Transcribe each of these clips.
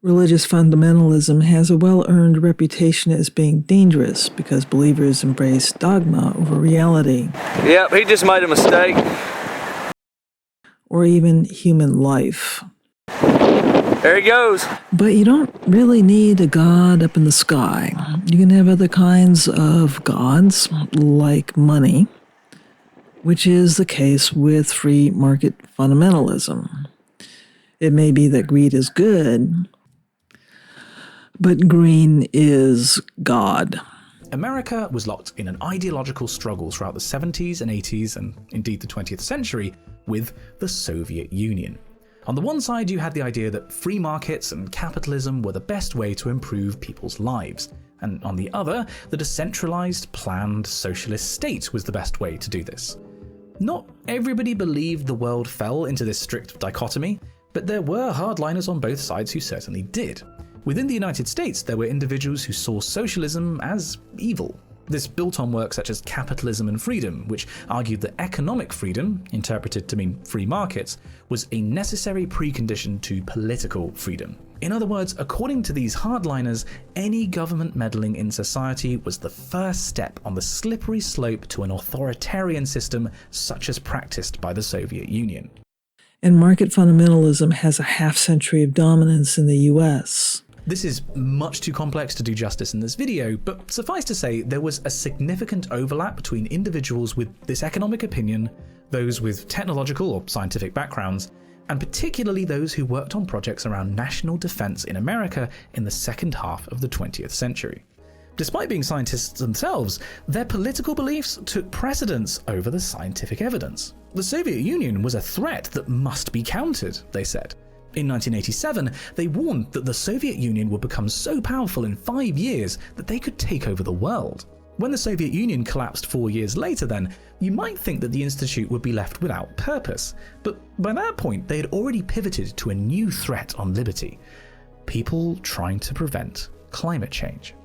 Religious fundamentalism has a well-earned reputation as being dangerous because believers embrace dogma over reality. Yep, he just made a mistake. Or even human life. There he goes. But you don't really need a god up in the sky. You can have other kinds of gods, like money, which is the case with free market fundamentalism. It may be that greed is good, but green is God. America was locked in an ideological struggle throughout the 70s and 80s, and indeed the 20th century, with the Soviet Union. On the one side, you had the idea that free markets and capitalism were the best way to improve people's lives. And on the other, the decentralized, planned socialist state was the best way to do this. Not everybody believed the world fell into this strict dichotomy, but there were hardliners on both sides who certainly did. Within the United States, there were individuals who saw socialism as evil. This built on work such as Capitalism and Freedom, which argued that economic freedom, interpreted to mean free markets, was a necessary precondition to political freedom. In other words, according to these hardliners, any government meddling in society was the first step on the slippery slope to an authoritarian system such as practiced by the Soviet Union. And market fundamentalism has a half-century of dominance in the US. This is much too complex to do justice in this video, but suffice to say there was a significant overlap between individuals with this economic opinion, those with technological or scientific backgrounds, and particularly those who worked on projects around national defense in America in the second half of the 20th century. Despite being scientists themselves, their political beliefs took precedence over the scientific evidence. The Soviet Union was a threat that must be countered, they said. In 1987, they warned that the Soviet Union would become so powerful in 5 years that they could take over the world. When the Soviet Union collapsed 4 years later then, you might think that the institute would be left without purpose. But by that point, they had already pivoted to a new threat on liberty: people trying to prevent climate change.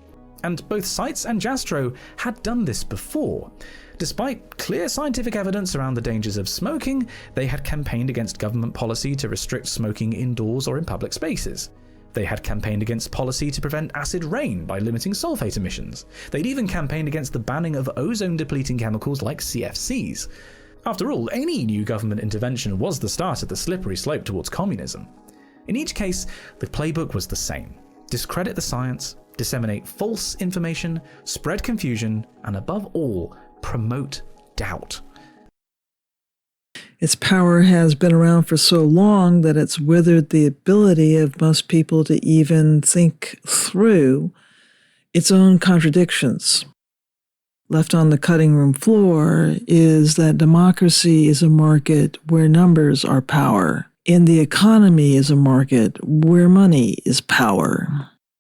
And both Seitz and Jastrow had done this before. Despite clear scientific evidence around the dangers of smoking, they had campaigned against government policy to restrict smoking indoors or in public spaces. They had campaigned against policy to prevent acid rain by limiting sulfate emissions. They'd even campaigned against the banning of ozone-depleting chemicals like CFCs. After all, any new government intervention was the start of the slippery slope towards communism. In each case, the playbook was the same: discredit the science, disseminate false information, spread confusion, and above all, promote doubt. Its power has been around for so long that it's withered the ability of most people to even think through its own contradictions. Left on the cutting room floor is that democracy is a market where numbers are power, and the economy is a market where money is power.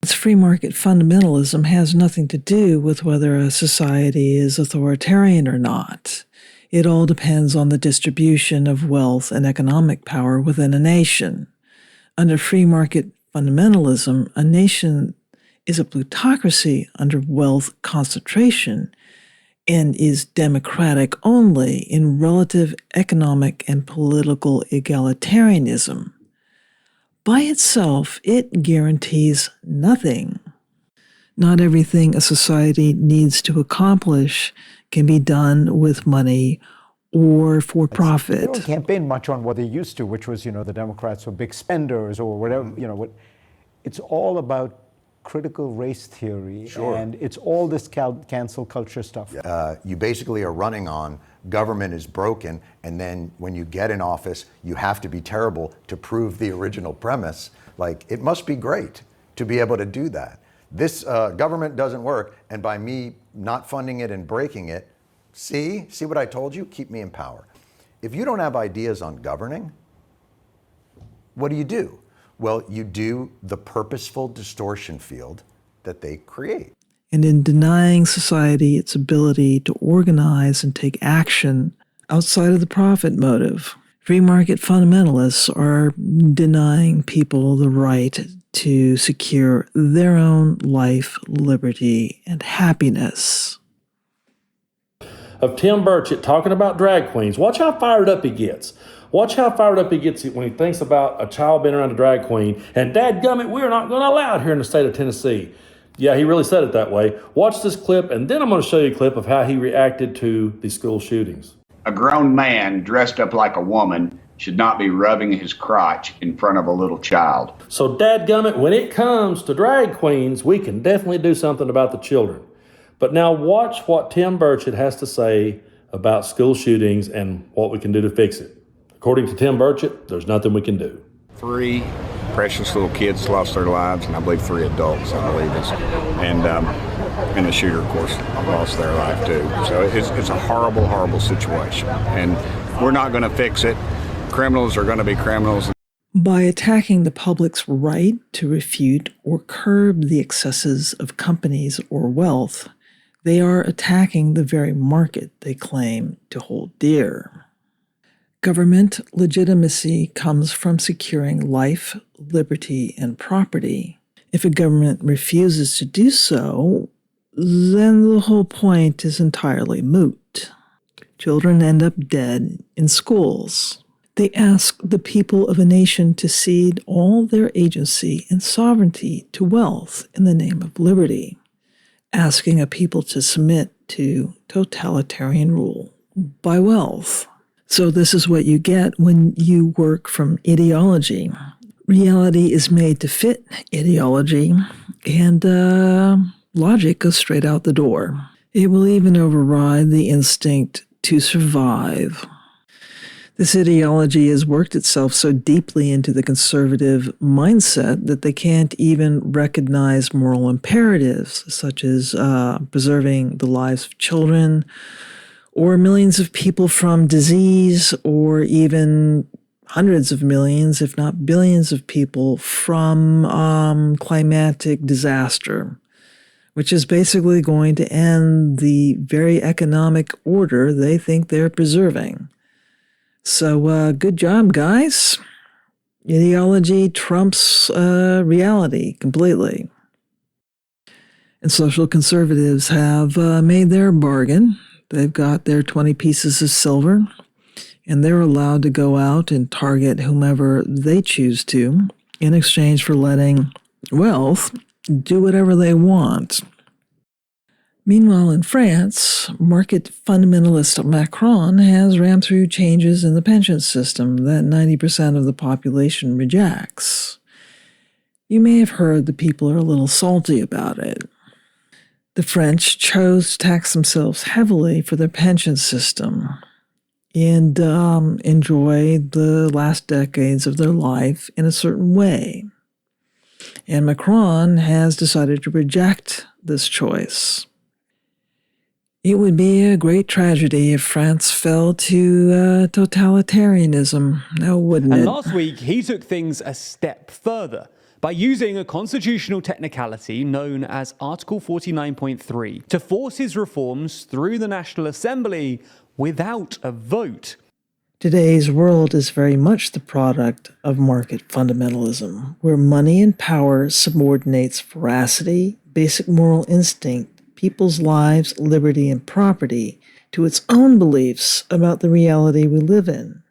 Its free market fundamentalism has nothing to do with whether a society is authoritarian or not. It all depends on the distribution of wealth and economic power within a nation. Under free market fundamentalism, a nation is a plutocracy under wealth concentration and is democratic only in relative economic and political egalitarianism. By itself, it guarantees nothing. Not everything a society needs to accomplish can be done with money or for profit. They don't campaign much on what they used to, which was, the Democrats were big spenders or whatever, It's all about critical race theory, and it's all this cancel culture stuff. You basically are running on government is broken, and then when you get in office, you have to be terrible to prove the original premise. Like, it must be great to be able to do that. This government doesn't work, and by me not funding it and breaking it, see what I told you? Keep me in power. If you don't have ideas on governing, what do? Well, you do the purposeful distortion field that they create. And in denying society its ability to organize and take action outside of the profit motive, free market fundamentalists are denying people the right to secure their own life, liberty, and happiness. Of Tim Burchett talking about drag queens. Watch how fired up he gets. Watch how fired up he gets when he thinks about a child being around a drag queen, and dadgummit, we're not going to allow it here in the state of Tennessee. Yeah, he really said it that way. Watch this clip, and then I'm going to show you a clip of how he reacted to the school shootings. A grown man dressed up like a woman should not be rubbing his crotch in front of a little child. So dadgummit, when it comes to drag queens, we can definitely do something about the children. But now watch what Tim Burchett has to say about school shootings and what we can do to fix it. According to Tim Burchett, there's nothing we can do. 3 precious little kids lost their lives, and I believe 3 adults, I believe it is. And the shooter, of course, lost their life too. So it's a horrible, horrible situation. And we're not going to fix it. Criminals are going to be criminals. By attacking the public's right to refute or curb the excesses of companies or wealth, they are attacking the very market they claim to hold dear. Government legitimacy comes from securing life, liberty, and property. If a government refuses to do so, then the whole point is entirely moot. Children end up dead in schools. They ask the people of a nation to cede all their agency and sovereignty to wealth in the name of liberty, asking a people to submit to totalitarian rule by wealth. So this is what you get when you work from ideology. Reality is made to fit ideology, and logic goes straight out the door. It will even override the instinct to survive. This ideology has worked itself so deeply into the conservative mindset that they can't even recognize moral imperatives, such as preserving the lives of children, or millions of people from disease, or even hundreds of millions, if not billions of people from climatic disaster, which is basically going to end the very economic order they think they're preserving. So good job, guys. Ideology trumps reality completely. And social conservatives have made their bargain. They've got their 20 pieces of silver, and they're allowed to go out and target whomever they choose to in exchange for letting wealth do whatever they want. Meanwhile, in France, market fundamentalist Macron has rammed through changes in the pension system that 90% of the population rejects. You may have heard the people are a little salty about it. The French chose to tax themselves heavily for their pension system and enjoy the last decades of their life in a certain way. And Macron has decided to reject this choice. It would be a great tragedy if France fell to totalitarianism, now wouldn't it? And last week, he took things a step further by using a constitutional technicality known as Article 49.3 to force his reforms through the National Assembly without a vote. Today's world is very much the product of market fundamentalism, where money and power subordinates veracity, basic moral instinct, people's lives, liberty, and property to its own beliefs about the reality we live in.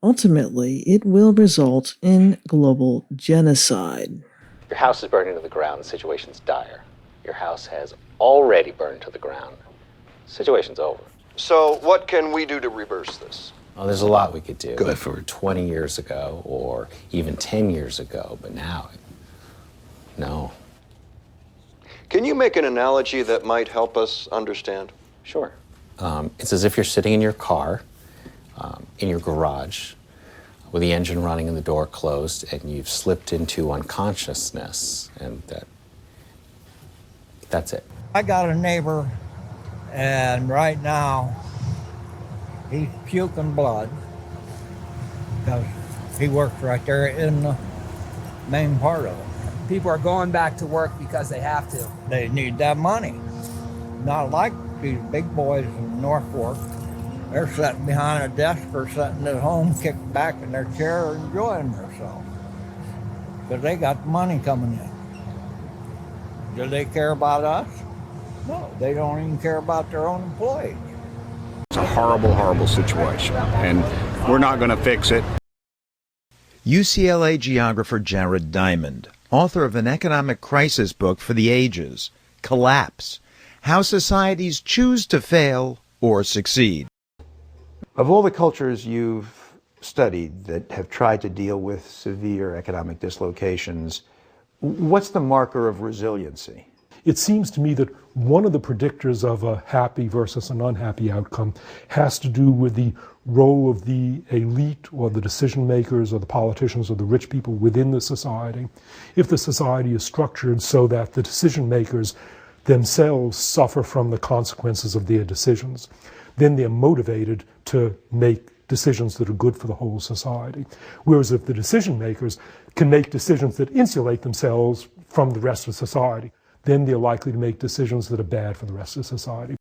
Ultimately, it will result in global genocide. Your house is burning to the ground, the situation's dire. Your house has already burned to the ground. The situation's over. So what can we do to reverse this? Well, there's a lot we could do. Good. If it were 20 years ago or even 10 years ago, but now, no. Can you make an analogy that might help us understand? Sure. It's as if you're sitting in your car, in your garage, with the engine running and the door closed, and you've slipped into unconsciousness, and that's it. I got a neighbor, and right now, he's puking blood, because he works right there in the main part of it. People are going back to work because they have to. They need that money. Not like these big boys in North Fork. They're sitting behind a desk or sitting at home, kicked back in their chair, enjoying themselves. Because they got money coming in. Do they care about us? No, they don't even care about their own employees. It's a horrible, horrible situation. And we're not going to fix it. UCLA geographer Jared Diamond, author of an economic crisis book for the ages, Collapse: How Societies Choose to Fail or Succeed. Of all the cultures you've studied that have tried to deal with severe economic dislocations, what's the marker of resiliency? It seems to me that one of the predictors of a happy versus an unhappy outcome has to do with the role of the elite or the decision makers or the politicians or the rich people within the society. If the society is structured so that the decision makers themselves suffer from the consequences of their decisions, then they're motivated to make decisions that are good for the whole society. Whereas if the decision makers can make decisions that insulate themselves from the rest of society, then they're likely to make decisions that are bad for the rest of society.